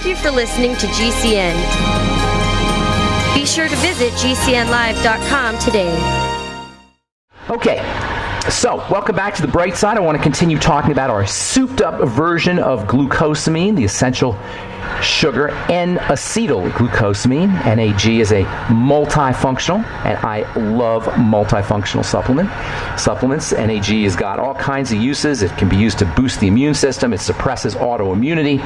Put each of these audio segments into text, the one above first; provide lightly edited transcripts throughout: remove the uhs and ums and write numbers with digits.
you for listening to GCN. Be sure to visit GCNlive.com today. Okay, so welcome back to the bright side. I want to continue talking about our souped up version of glucosamine, the essential sugar, n-acetyl glucosamine. NAG is a multifunctional, and I love multifunctional supplements. NAG has got all kinds of uses. It can be used to boost the immune system. It suppresses autoimmunity.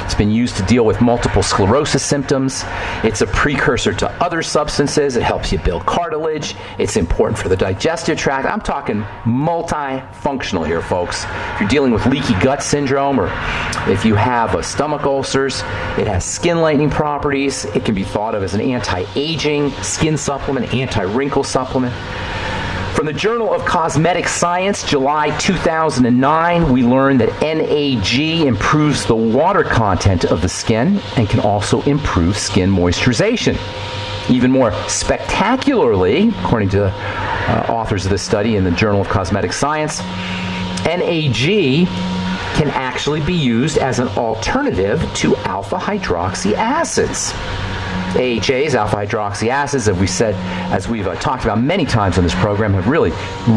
It's been used to deal with multiple sclerosis symptoms. It's a precursor to other substances. It helps you build cartilage. It's important for the digestive tract. I'm talking multifunctional here, folks. If you're dealing with leaky gut syndrome, or if you have stomach ulcers, it has skin lightening properties. It can be thought of as an anti-aging skin supplement, anti-wrinkle supplement. From the Journal of Cosmetic Science, July 2009, we learned that NAG improves the water content of the skin and can also improve skin moisturization. Even more spectacularly, according to authors of this study in the Journal of Cosmetic Science, NAG can actually be used as an alternative to alpha hydroxy acids. AHAs, alpha hydroxy acids, as we've talked about many times on this program, have really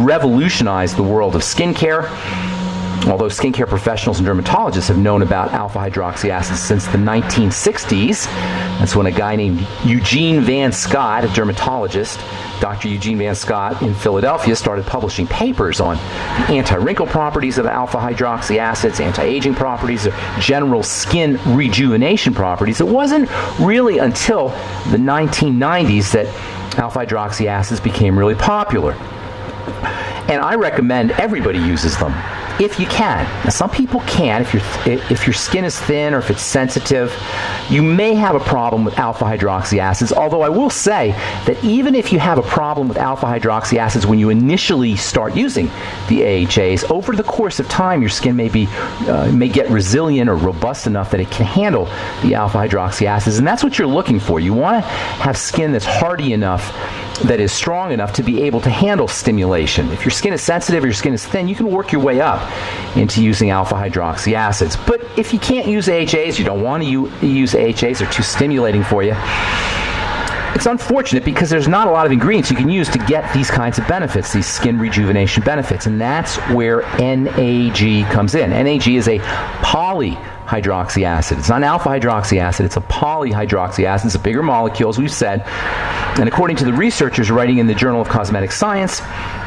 revolutionized the world of skincare. Although skincare professionals and dermatologists have known about alpha hydroxy acids since the 1960s. That's when a guy named Eugene Van Scott, a dermatologist, Dr. Eugene Van Scott in Philadelphia, started publishing papers on the anti-wrinkle properties of alpha hydroxy acids, anti-aging properties, general skin rejuvenation properties. It wasn't really until the 1990s that alpha hydroxy acids became really popular. And I recommend everybody uses them if you can. Now, some people can. If your skin is thin or if it's sensitive, you may have a problem with alpha hydroxy acids. Although I will say that even if you have a problem with alpha hydroxy acids when you initially start using the AHAs, over the course of time, your skin may get resilient or robust enough that it can handle the alpha hydroxy acids, and that's what you're looking for. You want to have skin that's hardy enough, that is strong enough to be able to handle stimulation. If your skin is sensitive or your skin is thin, you can work your way up into using alpha hydroxy acids. But if you can't use AHAs, you don't want to use AHAs, they're too stimulating for you, it's unfortunate because there's not a lot of ingredients you can use to get these kinds of benefits, these skin rejuvenation benefits, and that's where NAG comes in. NAG is a polyhydroxy acid. It's not an alpha hydroxy acid, it's a polyhydroxy acid. It's a bigger molecule, as we've said. And according to the researchers writing in the Journal of Cosmetic Science,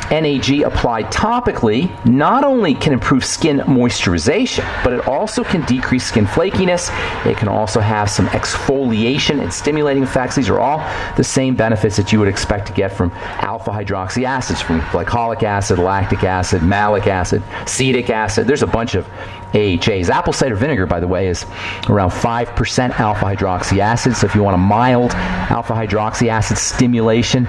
NAG applied topically not only can improve skin moisturization, but it also can decrease skin flakiness. It can also have some exfoliation and stimulating effects. These are all the same benefits that you would expect to get from alpha hydroxy acids, from glycolic acid, lactic acid, malic acid, acetic acid. There's a bunch of AHAs. Apple cider vinegar, by the way, is around 5% alpha hydroxy acid. So if you want a mild alpha hydroxy acid stimulation,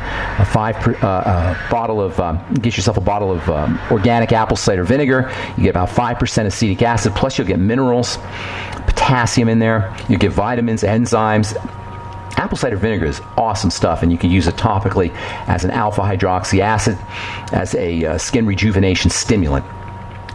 get yourself a bottle of organic apple cider vinegar. You get about 5% acetic acid, plus you'll get minerals, potassium in there. You get vitamins, enzymes. Apple cider vinegar is awesome stuff, and you can use it topically as an alpha hydroxy acid, as a skin rejuvenation stimulant.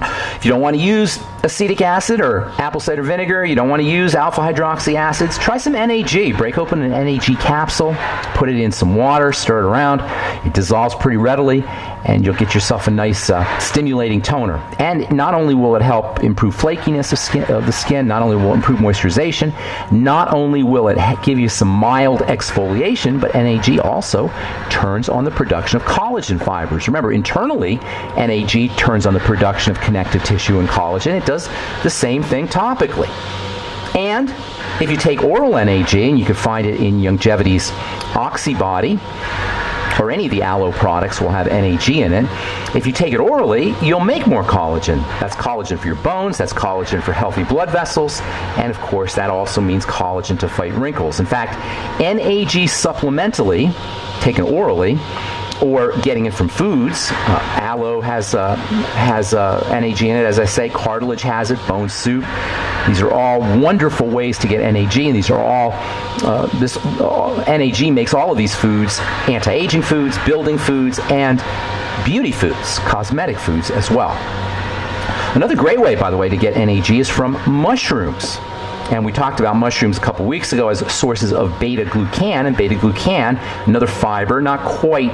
If you don't want to use acetic acid or apple cider vinegar, you don't want to use alpha hydroxy acids, try some NAG. Break open an NAG capsule, put it in some water, stir it around. It dissolves pretty readily, and you'll get yourself a nice stimulating toner. And not only will it help improve flakiness of the skin, not only will it improve moisturization, not only will it give you some mild exfoliation, but NAG also turns on the production of collagen fibers. Remember, internally, NAG turns on the production of connective tissue and collagen. It does the same thing topically. And if you take oral NAG, and you can find it in Youngevity's Oxybody, or any of the aloe products will have NAG in it. If you take it orally, you'll make more collagen. That's collagen for your bones, that's collagen for healthy blood vessels, and of course that also means collagen to fight wrinkles. In fact, NAG supplementally, taken orally, or getting it from foods. Aloe has NAG in it, as I say. Cartilage has it. Bone soup. These are all wonderful ways to get NAG, and these are all NAG makes all of these foods anti-aging foods, building foods, and beauty foods, cosmetic foods as well. Another great way, by the way, to get NAG is from mushrooms. And we talked about mushrooms a couple weeks ago as sources of beta-glucan, and beta-glucan, another fiber, not quite,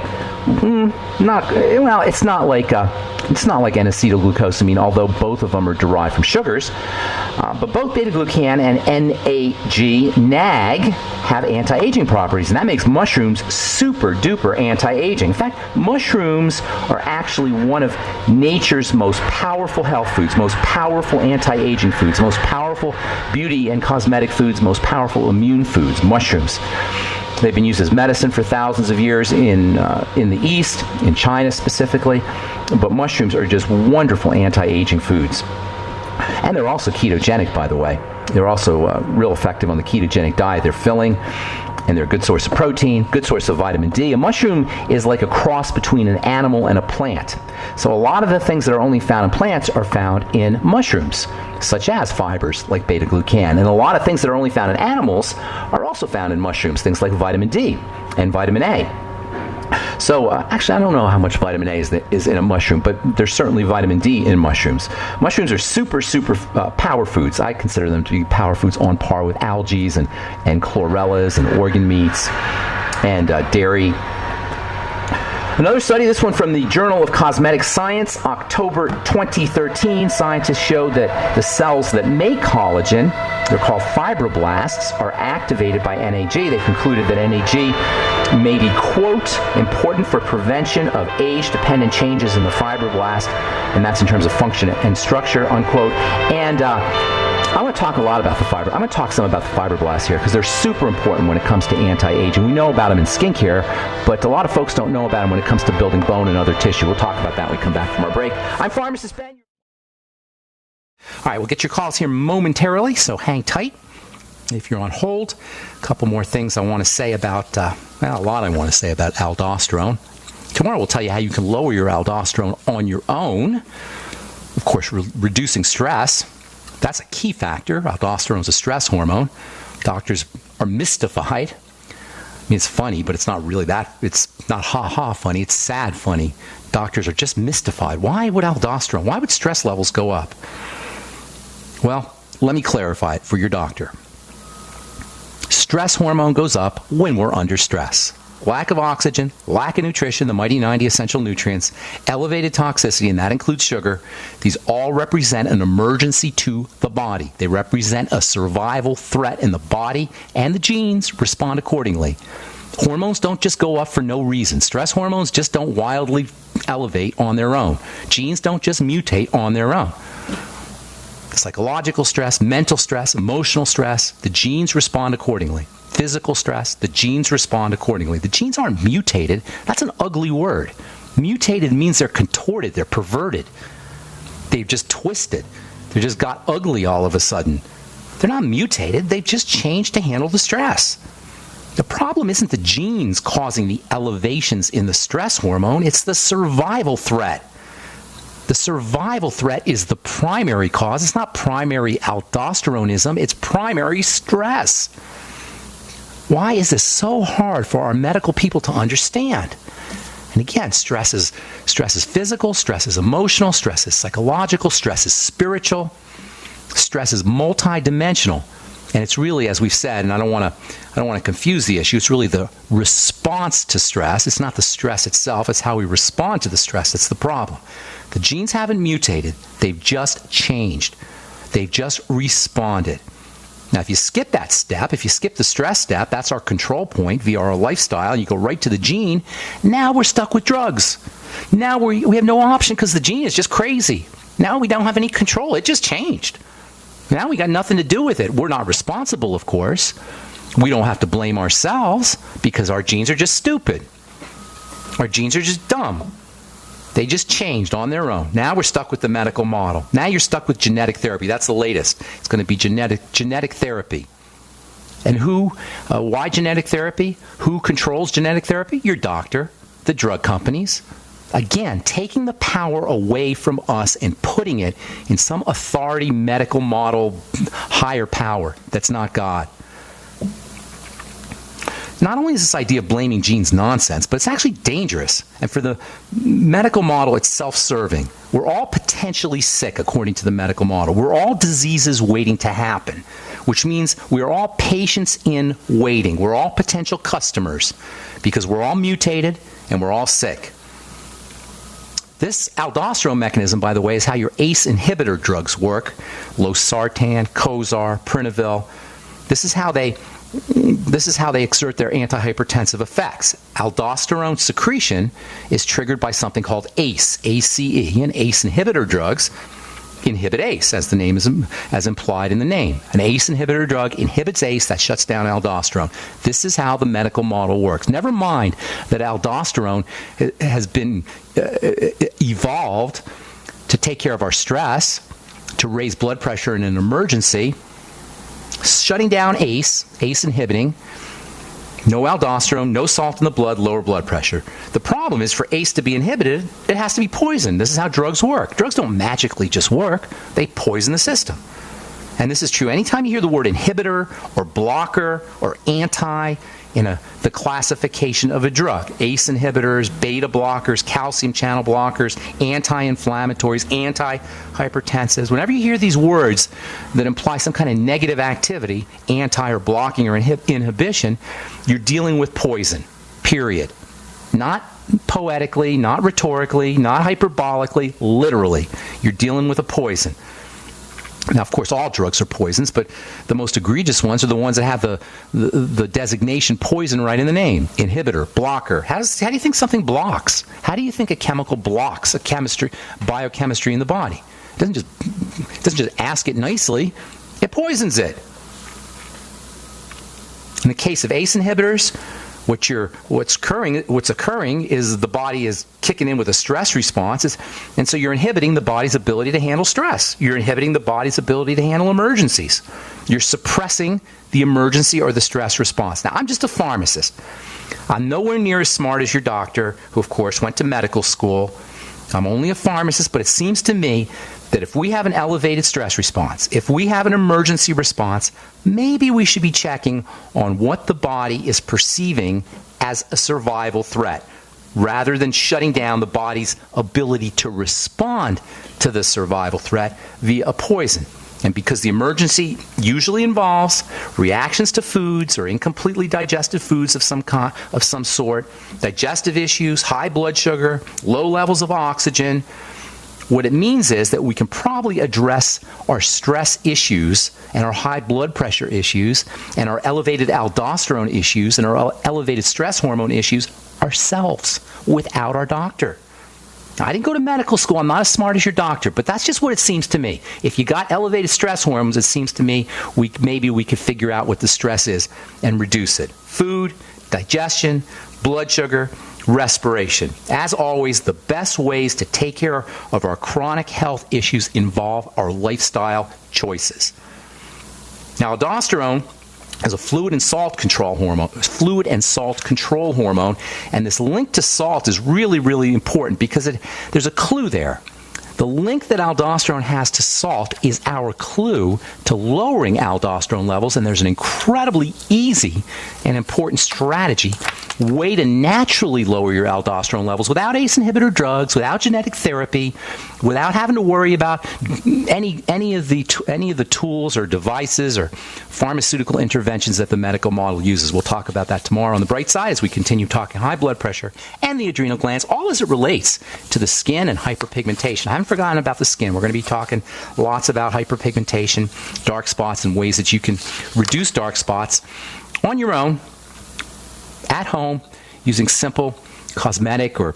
it's not like n-acetyl glucosamine, although both of them are derived from sugars. But both beta-glucan and NAG have anti-aging properties, and that makes mushrooms super-duper anti-aging. In fact, mushrooms are actually one of nature's most powerful health foods, most powerful anti-aging foods, most powerful beauty and cosmetic foods, most powerful immune foods, mushrooms. They've been used as medicine for thousands of years in the East, in China specifically, but mushrooms are just wonderful anti-aging foods. And they're also ketogenic, by the way. They're also real effective on the ketogenic diet. They're filling, and they're a good source of protein, good source of vitamin D. A mushroom is like a cross between an animal and a plant. So a lot of the things that are only found in plants are found in mushrooms, such as fibers like beta-glucan. And a lot of things that are only found in animals are also found in mushrooms, things like vitamin D and vitamin A. So actually, I don't know how much vitamin A is in a mushroom, but there's certainly vitamin D in mushrooms. Mushrooms are super power foods. I consider them to be power foods on par with algae and chlorellas and organ meats and dairy. Another study, this one from the Journal of Cosmetic Science, October 2013, scientists showed that the cells that make collagen, they're called fibroblasts, are activated by NAG. They concluded that NAG may be, quote, important for prevention of age-dependent changes in the fibroblast, and that's in terms of function and structure, unquote. And I want to talk a lot about the fiber. I'm going to talk some about the fibroblasts here because they're super important when it comes to anti-aging. We know about them in skincare, but a lot of folks don't know about them when it comes to building bone and other tissue. We'll talk about that when we come back from our break. I'm Pharmacist Ben. All right, we'll get your calls here momentarily, so hang tight. If you're on hold, a couple more things I want to say about, a lot I want to say about aldosterone. Tomorrow we'll tell you how you can lower your aldosterone on your own. Of course, reducing stress. That's a key factor. Aldosterone is a stress hormone. Doctors are mystified. I mean, it's funny, but it's not really that. It's not ha-ha funny. It's sad funny. Doctors are just mystified. Why would stress levels go up? Well, let me clarify it for your doctor. Stress hormone goes up when we're under stress. Lack of oxygen, lack of nutrition, the mighty 90 essential nutrients, elevated toxicity, and that includes sugar. These all represent an emergency to the body. They represent a survival threat, and the body and the genes respond accordingly. Hormones don't just go up for no reason. Stress hormones just don't wildly elevate on their own. Genes don't just mutate on their own. Psychological stress, mental stress, emotional stress, the genes respond accordingly. Physical stress, the genes respond accordingly. The genes aren't mutated. That's an ugly word. Mutated means they're contorted, they're perverted. They've just twisted. They just got ugly all of a sudden. They're not mutated, they've just changed to handle the stress. The problem isn't the genes causing the elevations in the stress hormone, it's the survival threat. The survival threat is the primary cause. It's not primary aldosteronism, it's primary stress. Why is this so hard for our medical people to understand? And again, stress is physical, stress is emotional, stress is psychological, stress is spiritual, stress is multidimensional. And it's really, as we've said, and I don't want to confuse the issue, it's really the response to stress. It's not the stress itself, it's how we respond to the stress that's the problem. The genes haven't mutated, they've just changed. They've just responded. Now, if you skip that step, if you skip the stress step, that's our control point via our lifestyle, and you go right to the gene, now we're stuck with drugs. Now we have no option because the gene is just crazy. Now we don't have any control. It just changed. Now we got nothing to do with it. We're not responsible, of course. We don't have to blame ourselves because our genes are just stupid. Our genes are just dumb. They just changed on their own. Now we're stuck with the medical model. Now you're stuck with genetic therapy. That's the latest. It's going to be genetic therapy. And why genetic therapy? Who controls genetic therapy? Your doctor, the drug companies. Again, taking the power away from us and putting it in some authority medical model higher power that's not God. Not only is this idea of blaming genes nonsense, but it's actually dangerous. And for the medical model, it's self-serving. We're all potentially sick, according to the medical model. We're all diseases waiting to happen. which means we're all patients in waiting. We're all potential customers because we're all mutated and we're all sick. This aldosterone mechanism, by the way, is how your ACE inhibitor drugs work. Losartan, Cozar, Prinavil. This is how they exert their antihypertensive effects. Aldosterone secretion is triggered by something called ACE, ACE, and ACE inhibitor drugs inhibit ACE, as the name is as implied in the name. An ACE inhibitor drug inhibits ACE, that shuts down aldosterone. This is how the medical model works. Never mind that aldosterone has been evolved to take care of our stress, to raise blood pressure in an emergency. Shutting down ACE inhibiting, no aldosterone, no salt in the blood, lower blood pressure. The problem is for ACE to be inhibited, it has to be poisoned. This is how drugs work. Drugs don't magically just work. They poison the system. And this is true anytime you hear the word inhibitor or blocker or anti in the classification of a drug. ACE inhibitors, beta blockers, calcium channel blockers, anti-inflammatories, anti-hypertensives. Whenever you hear these words that imply some kind of negative activity, anti or blocking or inhibition, you're dealing with poison, period. Not poetically, not rhetorically, not hyperbolically, literally. You're dealing with a poison. Now, of course, all drugs are poisons, but the most egregious ones are the ones that have the designation poison right in the name. Inhibitor, blocker. How do you think something blocks? How do you think a chemical blocks biochemistry in the body? It doesn't just ask it nicely. It poisons it. In the case of ACE inhibitors, what's occurring is the body is kicking in with a stress response, and so you're inhibiting the body's ability to handle stress. You're inhibiting the body's ability to handle emergencies. You're suppressing the emergency or the stress response. Now, I'm just a pharmacist. I'm nowhere near as smart as your doctor, who, of course, went to medical school. I'm only a pharmacist, but it seems to me that if we have an elevated stress response, if we have an emergency response, maybe we should be checking on what the body is perceiving as a survival threat, rather than shutting down the body's ability to respond to the survival threat via a poison. And because the emergency usually involves reactions to foods or incompletely digested foods of some sort, digestive issues, high blood sugar, low levels of oxygen, what it means is that we can probably address our stress issues and our high blood pressure issues and our elevated aldosterone issues and our elevated stress hormone issues ourselves without our doctor. Now, I didn't go to medical school. I'm not as smart as your doctor, but that's just what it seems to me. If you got elevated stress hormones, it seems to me maybe we could figure out what the stress is and reduce it. Food, digestion, blood sugar, respiration. As always, the best ways to take care of our chronic health issues involve our lifestyle choices. Now, aldosterone is a fluid and salt control hormone, and this link to salt is really, really important because there's a clue there. The link that aldosterone has to salt is our clue to lowering aldosterone levels, and there's an incredibly easy and important strategy, way to naturally lower your aldosterone levels without ACE inhibitor drugs, without genetic therapy, without having to worry about any of the tools or devices or pharmaceutical interventions that the medical model uses. We'll talk about that tomorrow on the bright side as we continue talking high blood pressure and the adrenal glands, all as it relates to the skin and hyperpigmentation. I haven't forgotten about the skin. We're going to be talking lots about hyperpigmentation, dark spots, and ways that you can reduce dark spots on your own, at home, using simple cosmetic or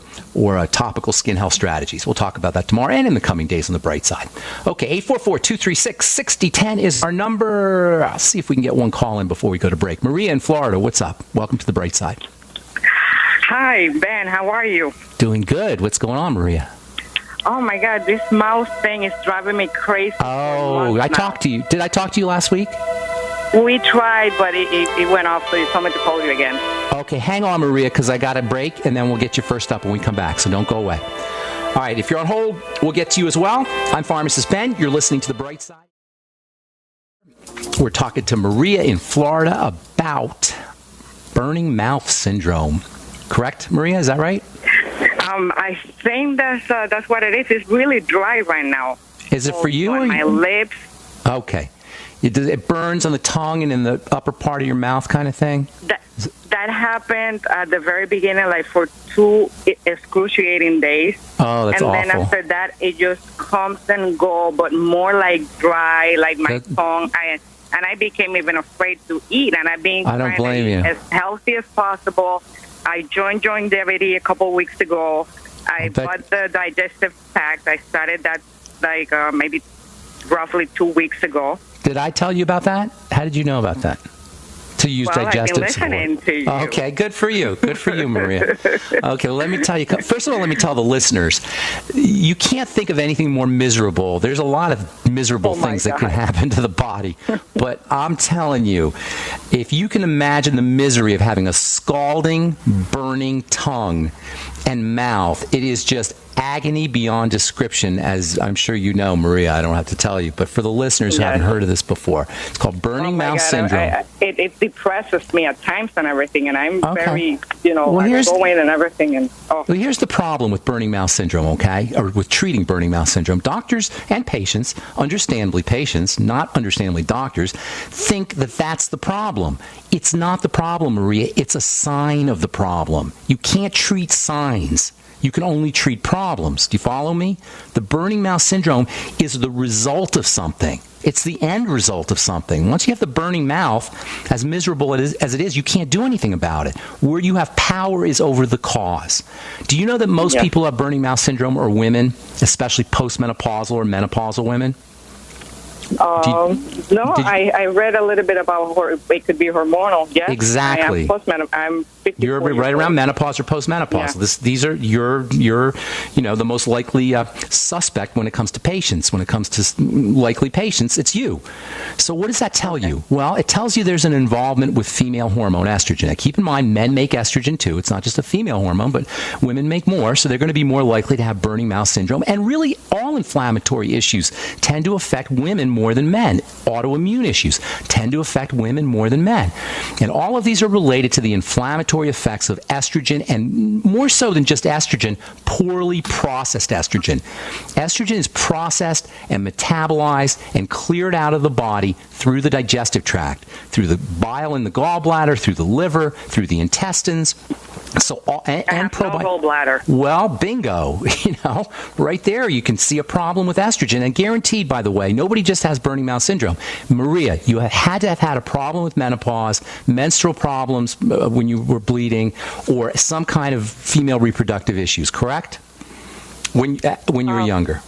topical skin health strategies. We'll talk about that tomorrow and in the coming days on the bright side. Okay, 844-236-6010 is our number. I'll see if we can get one call in before we go to break. Maria in Florida, what's up? Welcome to the bright side. Hi, Ben. How are you? Doing good. What's going on, Maria? Oh, my God. This mouse thing is driving me crazy. Oh, I talked to you. Did I talk to you last week? We tried, but it went off, so you told me to call you again. Okay, hang on, Maria, because I got a break, and then we'll get you first up when we come back, so don't go away. All right, if you're on hold, we'll get to you as well. I'm Pharmacist Ben. You're listening to The Bright Side. We're talking to Maria in Florida about burning mouth syndrome. Correct, Maria? Is that right? I think that's what it is. It's really dry right now. Is it for you? Or my lips. Okay. It burns on the tongue and in the upper part of your mouth kind of thing? That happened at the very beginning, like for 2 excruciating days. Oh, that's awful. And then after that, it just comes and goes, but more like dry, like my tongue. And I became even afraid to eat. And I've been trying to eat as healthy as possible. I joined Longevity a couple of weeks ago. I bought the digestive pack. I started that like maybe roughly 2 weeks ago. Did I tell you about that? How did you know about that? To use digestive I've been listening to you. Okay, good for you. Good for you, Maria. Okay, well, let me tell you. First of all, let me tell the listeners, you can't think of anything more miserable. There's a lot of miserable things that can happen to the body. But I'm telling you, if you can imagine the misery of having a scalding, burning tongue and mouth, it is just agony beyond description, as I'm sure you know, Maria. I don't have to tell you, but for the listeners who haven't heard of this before, it's called burning mouth syndrome. It depresses me at times and everything, and I'm very, I go in and everything. And well, here's the problem with burning mouth syndrome, okay, or with treating burning mouth syndrome. Doctors and patients, understandably patients, not understandably doctors, think that that's the problem. It's not the problem, Maria. It's a sign of the problem. You can't treat signs. You can only treat problems. Do you follow me? The burning mouth syndrome is the result of something. It's the end result of something. Once you have the burning mouth, as miserable as it is, you can't do anything about it. Where you have power is over the cause. Do you know that most people who have burning mouth syndrome are women, especially postmenopausal or menopausal women? I read a little bit about it could be hormonal. Yes, exactly. I'm 54 You're right around menopause or postmenopausal. Yeah. These are you're the most likely suspect when it comes to patients. When it comes to likely patients, it's you. So what does that tell you? Well, it tells you there's an involvement with female hormone estrogen. Now, keep in mind, men make estrogen too. It's not just a female hormone, but women make more, so they're going to be more likely to have burning mouth syndrome. And really, all inflammatory issues tend to affect women more than men. Autoimmune issues tend to affect women more than men. And all of these are related to the inflammatory effects of estrogen, and more so than just estrogen, poorly processed estrogen. Estrogen is processed and metabolized and cleared out of the body through the digestive tract, through the bile in the gallbladder, through the liver, through the intestines. So and gallbladder. Well, bingo. Right there you can see a problem with estrogen. And guaranteed, by the way, nobody just has burning mouth syndrome. Maria, you have had to have had a problem with menopause, menstrual problems when you were bleeding, or some kind of female reproductive issues, correct? When you were younger.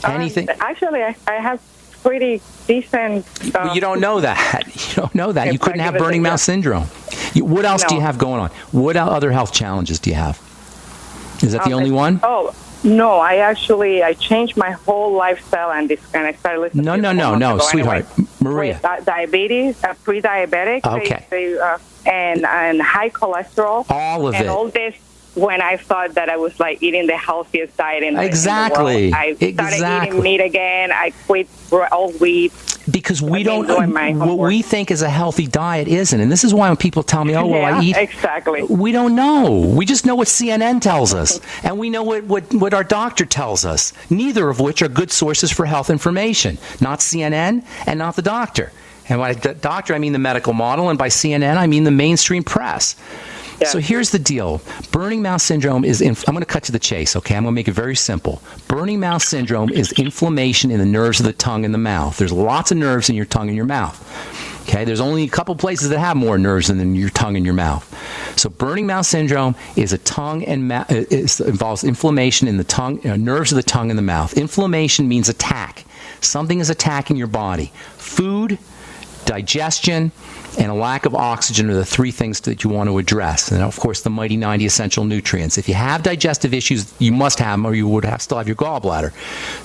Anything? Actually, I have pretty decent. You don't know that. You don't know that. You couldn't have burning mouth syndrome. What else do you have going on? What other health challenges do you have? Is that the only one? Oh, no. I changed my whole lifestyle and I started listening to No, sweetheart. Anyway. Maria. Diabetes, pre-diabetic. Okay. And high cholesterol. All of it. And all this when I thought that I was like eating the healthiest diet in the Exactly. world. I started eating meat again. I quit all wheat. Because we don't, what we think is a healthy diet isn't. And this is why when people tell me, I eat. Exactly. We don't know. We just know what CNN tells us. And we know what our doctor tells us. Neither of which are good sources for health information. Not CNN and not the doctor. And by the doctor, I mean the medical model. And by CNN, I mean the mainstream press. Yeah. So here's the deal. Burning mouth syndrome is, I'm going to cut to the chase, okay? I'm going to make it very simple. Burning mouth syndrome is inflammation in the nerves of the tongue and the mouth. There's lots of nerves in your tongue and your mouth. Okay, there's only a couple places that have more nerves than your tongue and your mouth. So burning mouth syndrome is a tongue and involves inflammation in the tongue, nerves of the tongue and the mouth. Inflammation means attack. Something is attacking your body. Food, digestion, and a lack of oxygen are the three things that you want to address. And, of course, the mighty 90 essential nutrients. If you have digestive issues, you must have them or you would still have your gallbladder.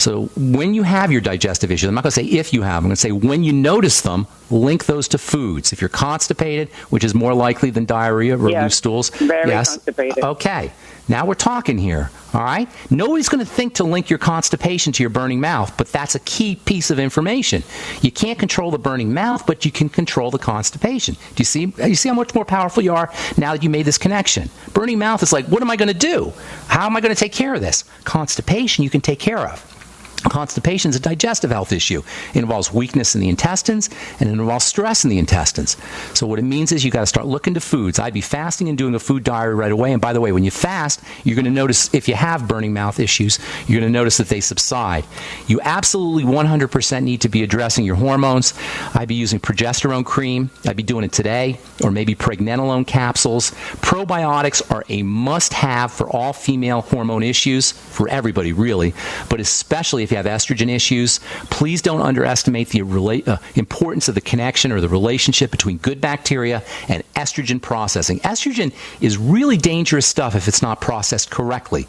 So when you have your digestive issues, I'm not going to say if you have them, I'm going to say when you notice them, link those to foods. If you're constipated, which is more likely than diarrhea or loose stools. Very constipated. Okay. Now we're talking here, all right? Nobody's going to think to link your constipation to your burning mouth, but that's a key piece of information. You can't control the burning mouth, but you can control the constipation. Do you see? You see how much more powerful you are now that you made this connection? Burning mouth is like, what am I going to do? How am I going to take care of this? Constipation you can take care of. Constipation is a digestive health issue. It involves weakness in the intestines, and it involves stress in the intestines. So what it means is you got to start looking to foods. I'd be fasting and doing a food diary right away. And by the way, when you fast, you're going to notice, if you have burning mouth issues, you're going to notice that they subside. You absolutely 100% need to be addressing your hormones. I'd be using progesterone cream. I'd be doing it today, or maybe pregnenolone capsules. Probiotics are a must-have for all female hormone issues, for everybody really, but especially if you have estrogen issues. Please don't underestimate the importance of the connection or the relationship between good bacteria and estrogen processing. Estrogen is really dangerous stuff if it's not processed correctly.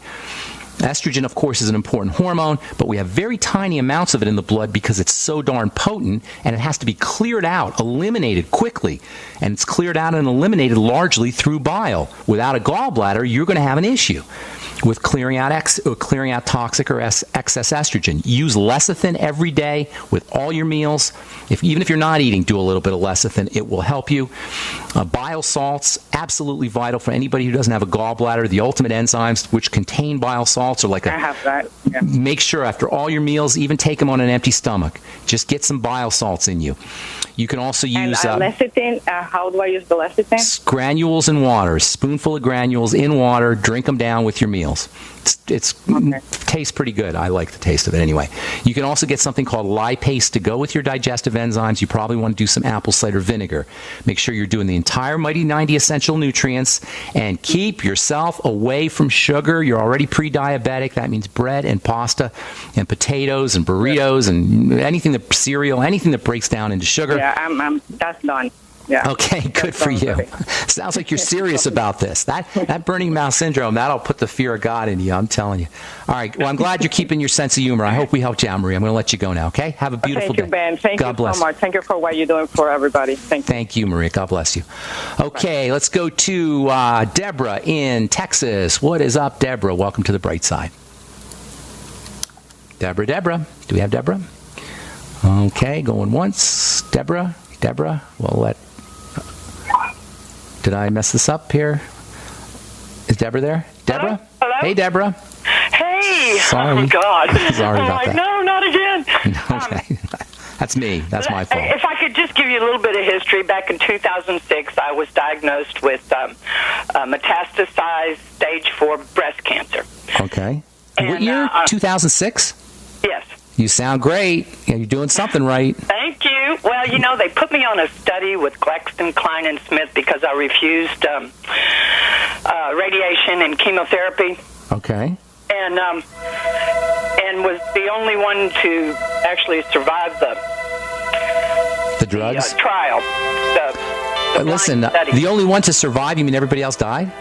Estrogen, of course, is an important hormone, but we have very tiny amounts of it in the blood because it's so darn potent, and it has to be cleared out, eliminated quickly. And it's cleared out and eliminated largely through bile. Without a gallbladder, you're going to have an issue with clearing out toxic or excess estrogen. Use lecithin every day with all your meals. Even if you're not eating, do a little bit of lecithin. It will help you. Bile salts, absolutely vital for anybody who doesn't have a gallbladder. The ultimate enzymes, which contain bile salts, are like I have that. Yeah. Make sure after all your meals, even take them on an empty stomach. Just get some bile salts in you. You can also use lecithin. How do I use the lecithin? Granules in water. A spoonful of granules in water. Drink them down with your meals. It tastes pretty good. I like the taste of it anyway. You can also get something called lipase to go with your digestive enzymes. You probably want to do some apple cider vinegar. Make sure you're doing the entire Mighty 90 essential nutrients, and keep yourself away from sugar. You're already pre-diabetic. That means bread and pasta and potatoes and burritos and cereal, anything that breaks down into sugar. Yeah, that's done. Yeah. Okay, good for you. Sounds like you're serious about this. That burning mouth syndrome, that'll put the fear of God in you, I'm telling you. All right, well, I'm glad you're keeping your sense of humor. I hope we helped you out, Marie. I'm going to let you go now, okay? Have a beautiful day. Thank you, Ben. Thank you so much. Thank you for what you're doing for everybody. Thank you, Maria. God bless you. Okay, let's go to Deborah in Texas. What is up, Deborah? Welcome to the bright side. Deborah. Do we have Deborah? Okay, going once. Deborah. Did I mess this up here? Is Deborah there? Deborah? Hello? Hey, Deborah. Hey! Sorry. Oh, God. Sorry about that. No, not again. Okay. That's me. That's my fault. If I could just give you a little bit of history, back in 2006, I was diagnosed with metastasized stage 4 breast cancer. Okay. What year? 2006? Yes. You sound great. You're doing something right. Thank you. Well, they put me on a study with Glaxton, Klein, and Smith because I refused radiation and chemotherapy. Okay. And was the only one to actually survive the drugs? The trial. Listen, the only one to survive, you mean everybody else died?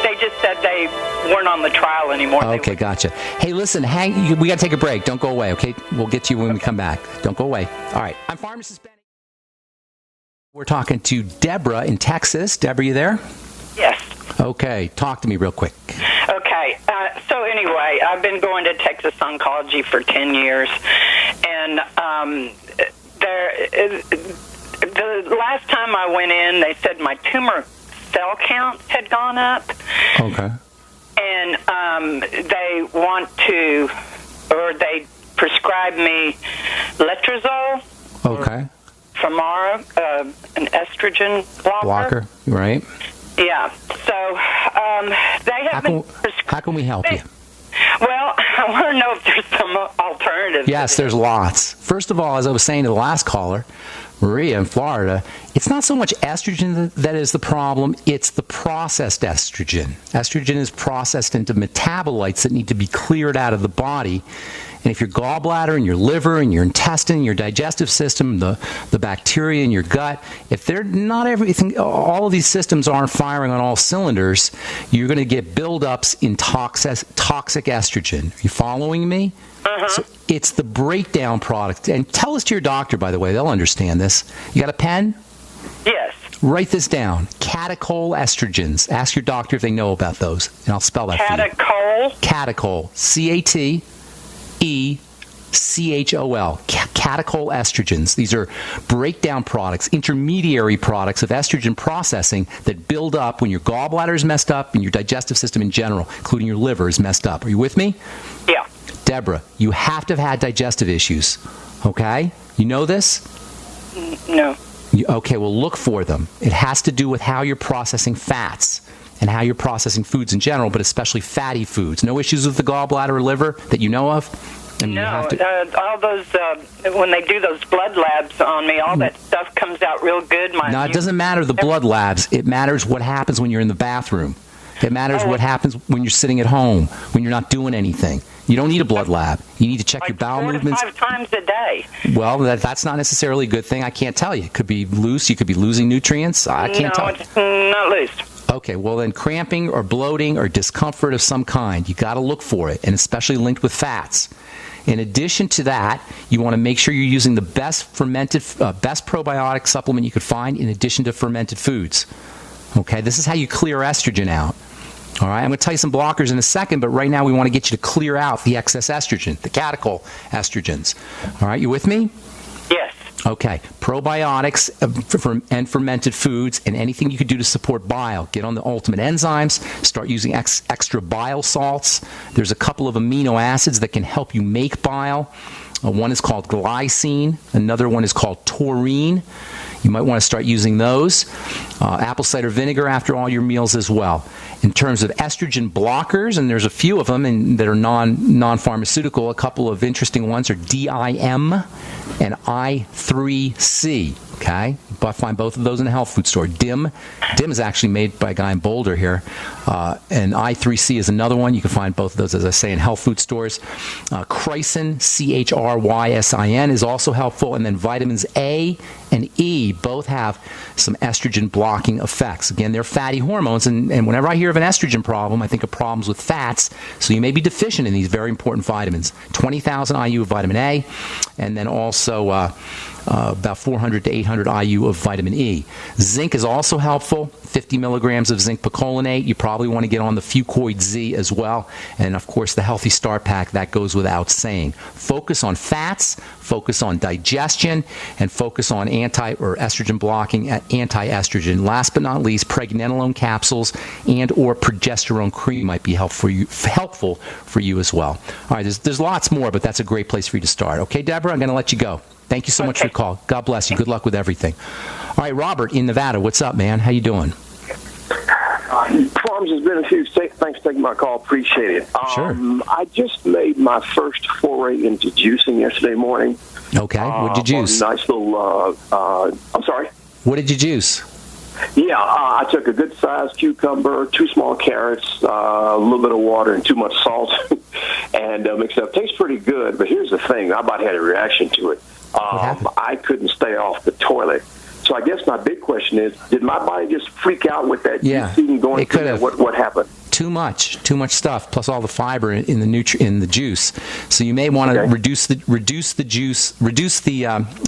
They just said they weren't on the trial anymore. Okay, gotcha. Hey, listen, we got to take a break. Don't go away, okay? We'll get to you when we come back. Don't go away. All right. I'm Pharmacist Benny. We're talking to Deborah in Texas. Deborah, you there? Yes. Okay. Talk to me real quick. Okay. So anyway, I've been going to Texas Oncology for 10 years, and the last time I went in, they said my tumor cell counts had gone up. Okay. And they prescribe me letrozole. Okay. Femara, an estrogen blocker. Right. Yeah. So they haven't. How can we help you? Well, I want to know if there's some alternatives. Yes, there's lots. First of all, as I was saying to the last caller, Maria in Florida, it's not so much estrogen that is the problem, it's the processed estrogen. Estrogen is processed into metabolites that need to be cleared out of the body. And if your gallbladder and your liver and your intestine, your digestive system, the bacteria in your gut, if they're not everything, all of these systems aren't firing on all cylinders, you're going to get buildups in toxic estrogen. Are you following me? Uh-huh. So it's the breakdown product. And tell this to your doctor, by the way. They'll understand this. You got a pen? Yes. Write this down. Catechol estrogens. Ask your doctor if they know about those, and I'll spell that for you. Catechol. Catechol. C-A-T-E-C-H-O-L. Catechol estrogens. These are breakdown products, intermediary products of estrogen processing that build up when your gallbladder is messed up and your digestive system in general, including your liver, is messed up. Are you with me? Yeah. Deborah, you have to have had digestive issues. Okay? You know this? No. Okay, well, look for them. It has to do with how you're processing fats and how you're processing foods in general, but especially fatty foods. No issues with the gallbladder or liver that you know of? I mean, No, all those, when they do those blood labs on me, all that stuff comes out real good. No, it doesn't matter the blood labs. It matters what happens when you're in the bathroom. It matters what happens when you're sitting at home, when you're not doing anything. You don't need a blood lab. You need to check your bowel movements. 4 to 5 times a day. Well, that's not necessarily a good thing. I can't tell you. It could be loose. You could be losing nutrients. I can't tell you. No, it's not loose. Okay, well then cramping or bloating or discomfort of some kind, you got to look for it, and especially linked with fats. In addition to that, you want to make sure you're using the best probiotic supplement you could find in addition to fermented foods. Okay, this is how you clear estrogen out. All right, I'm going to tell you some blockers in a second, but right now we want to get you to clear out the excess estrogen, the catechol estrogens. All right, you with me? Yes. Okay, probiotics and fermented foods and anything you could do to support bile. Get on the ultimate enzymes, start using extra bile salts. There's a couple of amino acids that can help you make bile. One is called glycine, another one is called taurine. You might want to start using those. Apple cider vinegar after all your meals as well. In terms of estrogen blockers, and there's a few of them that are non-pharmaceutical, a couple of interesting ones are DIM and I3C. Okay, but find both of those in a health food store. DIM is actually made by a guy in Boulder here, and I3C is another one. You can find both of those, as I say, in health food stores. Chrysin, CHRYSIN, is also helpful, and then vitamins A and E both have some estrogen blocking effects. Again, they're fatty hormones, and whenever I hear of an estrogen problem, I think of problems with fats. So you may be deficient in these very important vitamins. 20,000 IU of vitamin A, and then also about 400 to 800 IU of vitamin E. Zinc is also helpful. 50 milligrams of zinc picolinate. You probably want to get on the Fucoid Z as well. And, of course, the Healthy Start Pack, that goes without saying. Focus on fats, focus on digestion, and focus on estrogen blocking, anti-estrogen. Last but not least, pregnenolone capsules and or progesterone cream might be helpful for you as well. All right, there's lots more, but that's a great place for you to start. Okay, Deborah, I'm going to let you go. Thank you so much for the call. God bless you. Good luck with everything. All right, Robert in Nevada. What's up, man? How you doing? Farms has been a few. Thanks for taking my call. Appreciate it. Sure. I just made my first foray into juicing yesterday morning. Okay. What did you juice? Nice little. I'm sorry. What did you juice? Yeah, I took a good-sized cucumber, 2 small carrots, a little bit of water, and too much salt, and mixed it up. Tastes pretty good, but here's the thing. I about had a reaction to it. I couldn't stay off the toilet. So I guess my big question is, did my body just freak out with that juicing going through that? What happened? Too much stuff, plus all the fiber in the juice. So you may want to reduce the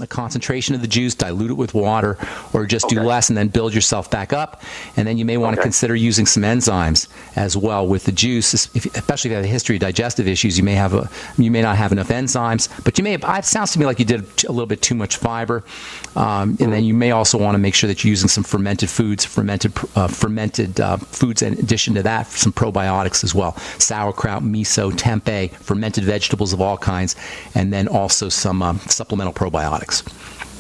concentration of the juice, dilute it with water, or just do less and then build yourself back up. And then you may want to consider using some enzymes as well with the juice, especially if you have a history of digestive issues. You may not have enough enzymes, but you may have. It sounds to me like you did a little bit too much fiber, and then you may also want to make sure that you're using some fermented foods in addition to that. Some probiotics as well. Sauerkraut, miso, tempeh, fermented vegetables of all kinds, and then also some supplemental probiotics.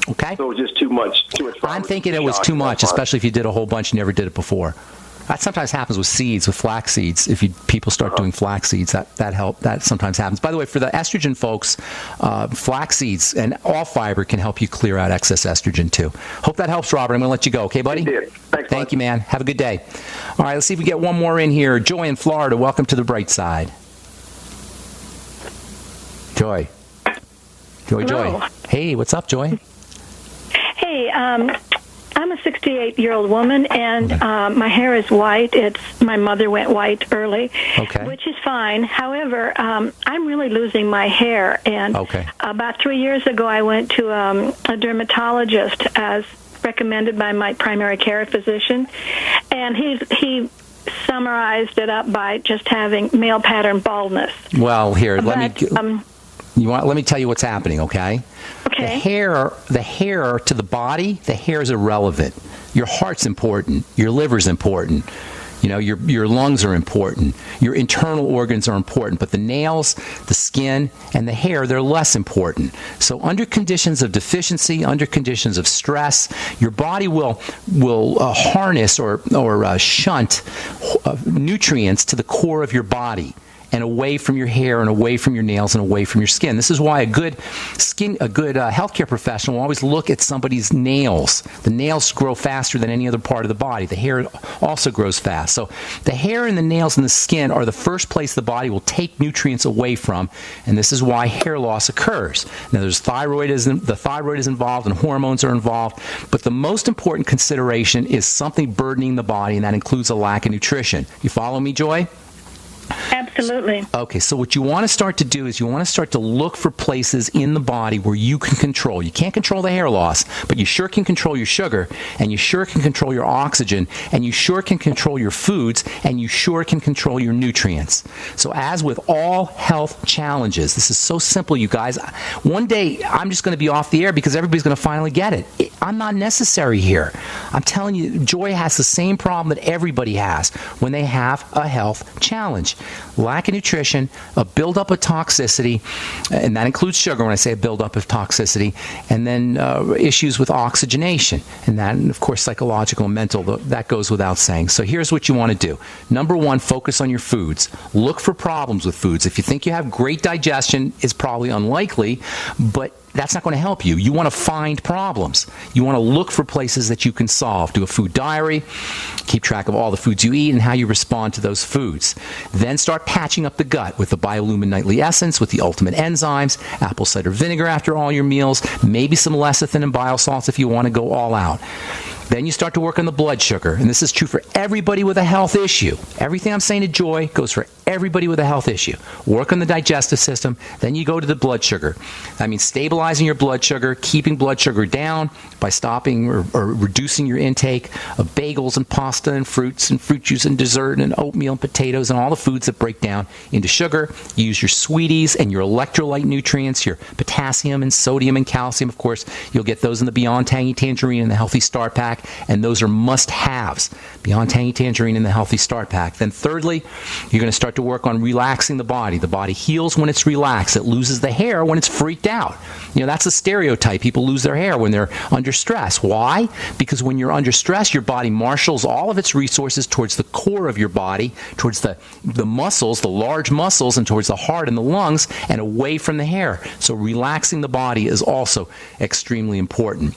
Okay? So it was just too much. I'm thinking it was too much, especially if you did a whole bunch and never did it before. That sometimes happens with seeds, with flax seeds. If people start doing flax seeds, that sometimes happens. By the way, for the estrogen folks, flax seeds and all fiber can help you clear out excess estrogen too. Hope that helps, Robert. I'm going to let you go. Okay, buddy? It did. Thanks, Thank you, man. Have a good day. All right, let's see if we get one more in here. Joy in Florida. Welcome to the bright side. Joy. Joy. Hey, what's up, Joy? Hey, I'm a 68-year-old woman, and my hair is white. My mother went white early, which is fine. However, I'm really losing my hair, and about 3 years ago, I went to a dermatologist as recommended by my primary care physician, and he summarized it up by just having male pattern baldness. Well, here, let me tell you what's happening, okay? Okay. The hair to the body, the hair is irrelevant. Your heart's important. Your liver's important. You know, your lungs are important. Your internal organs are important. But the nails, the skin, and the hair, they're less important. So under conditions of deficiency, under conditions of stress, your body will harness or shunt nutrients to the core of your body and away from your hair and away from your nails and away from your skin. This is why a good healthcare professional will always look at somebody's nails. The nails grow faster than any other part of the body. The hair also grows fast. So the hair and the nails and the skin are the first place the body will take nutrients away from, and this is why hair loss occurs. Now, the thyroid is involved and hormones are involved, but the most important consideration is something burdening the body, and that includes a lack of nutrition. You follow me, Joy? Absolutely. Okay, so what you want to start to do is you want to start to look for places in the body where you can control. You can't control the hair loss, but you sure can control your sugar, and you sure can control your oxygen, and you sure can control your foods, and you sure can control your nutrients. So as with all health challenges, this is so simple, you guys. One day, I'm just going to be off the air because everybody's going to finally get it. I'm not necessary here. I'm telling you, Joy has the same problem that everybody has when they have a health challenge. Lack of nutrition, a buildup of toxicity, and that includes sugar when I say a buildup of toxicity, and then issues with oxygenation, and that, and of course, psychological and mental, that goes without saying. So here's what you want to do. Number one, focus on your foods. Look for problems with foods. If you think you have great digestion, it's probably unlikely, but that's not going to help you. You want to find problems. You want to look for places that you can solve. Do a food diary. Keep track of all the foods you eat and how you respond to those foods. Then start patching up the gut with the Biolumin Nightly Essence, with the Ultimate Enzymes, apple cider vinegar after all your meals, maybe some lecithin and bile salts if you want to go all out. Then you start to work on the blood sugar, and this is true for everybody with a health issue. Everything I'm saying to Joy goes for everybody with a health issue. Work on the digestive system, then you go to the blood sugar. That means stabilizing your blood sugar, keeping blood sugar down by stopping or reducing your intake of bagels and pasta and fruits and fruit juice and dessert and oatmeal and potatoes and all the foods that break down into sugar. Use your sweeties and your electrolyte nutrients, your potassium and sodium and calcium. Of course, you'll get those in the Beyond Tangy Tangerine and the Healthy Start Pack, and those are must-haves. Beyond Tangy Tangerine and the Healthy Start Pack. Then thirdly, you're going to start to work on relaxing the body. The body heals when it's relaxed. It loses the hair when it's freaked out. You know, that's a stereotype. People lose their hair when they're under stress. Why? Because when you're under stress, your body marshals all of its resources towards the core of your body, towards the muscles, the large muscles, and towards the heart and the lungs, and away from the hair. So relaxing the body is also extremely important.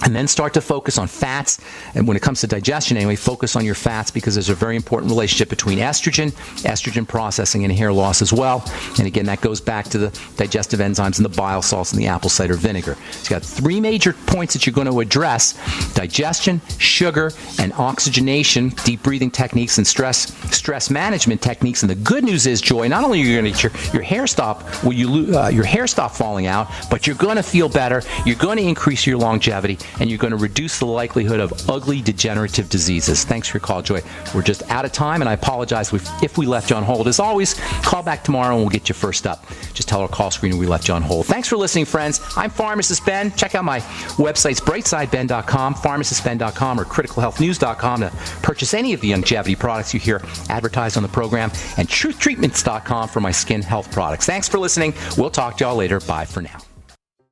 And then start to focus on fats. And when it comes to digestion anyway, focus on your fats, because there's a very important relationship between estrogen processing, and hair loss as well. And again, that goes back to the digestive enzymes and the bile salts and the apple cider vinegar. So you've got 3 major points that you're going to address: digestion, sugar, and oxygenation, deep breathing techniques, and stress management techniques. And the good news is, Joy, not only are you going to get your hair stop falling out, but you're going to feel better, you're going to increase your longevity, and you're going to reduce the likelihood of ugly degenerative diseases. Thanks for your call, Joy. We're just out of time, and I apologize if we left you on hold. As always, call back tomorrow and we'll get you first up. Just tell our call screener we left you on hold. Thanks for listening, friends. I'm Pharmacist Ben. Check out my websites, brightsideben.com, pharmacistben.com, or criticalhealthnews.com to purchase any of the longevity products you hear advertised on the program, and truthtreatments.com for my skin health products. Thanks for listening. We'll talk to y'all later. Bye for now.